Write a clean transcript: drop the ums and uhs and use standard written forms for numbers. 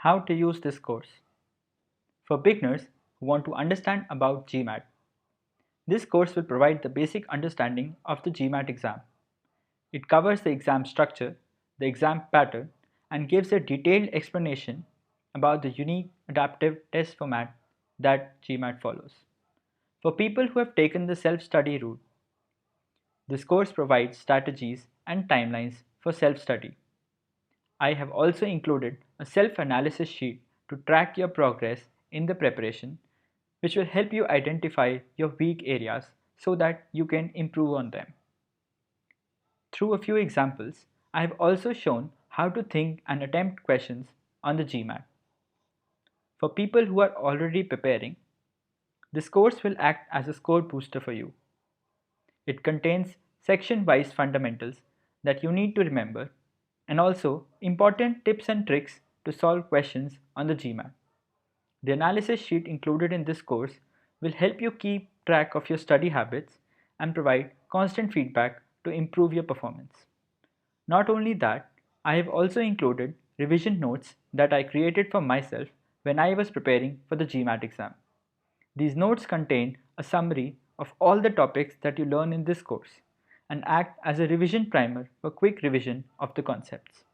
How to use this course. For beginners who want to understand about GMAT, this course will provide the basic understanding of the GMAT exam. It covers the exam structure, the exam pattern, and gives a detailed explanation about the unique adaptive test format that GMAT follows. For people who have taken the self-study route, this course provides strategies and timelines for self-study. I have also included a self-analysis sheet to track your progress in the preparation, which will help you identify your weak areas so that you can improve on them. Through a few examples, I have also shown how to think and attempt questions on the GMAT. For people who are already preparing, this course will act as a score booster for you. It contains section-wise fundamentals that you need to remember and also important tips and tricks to solve questions on the GMAT. The analysis sheet included in this course will help you keep track of your study habits and provide constant feedback to improve your performance. Not only that, I have also included revision notes that I created for myself when I was preparing for the GMAT exam. These notes contain a summary of all the topics that you learn in this course and act as a revision primer for quick revision of the concepts.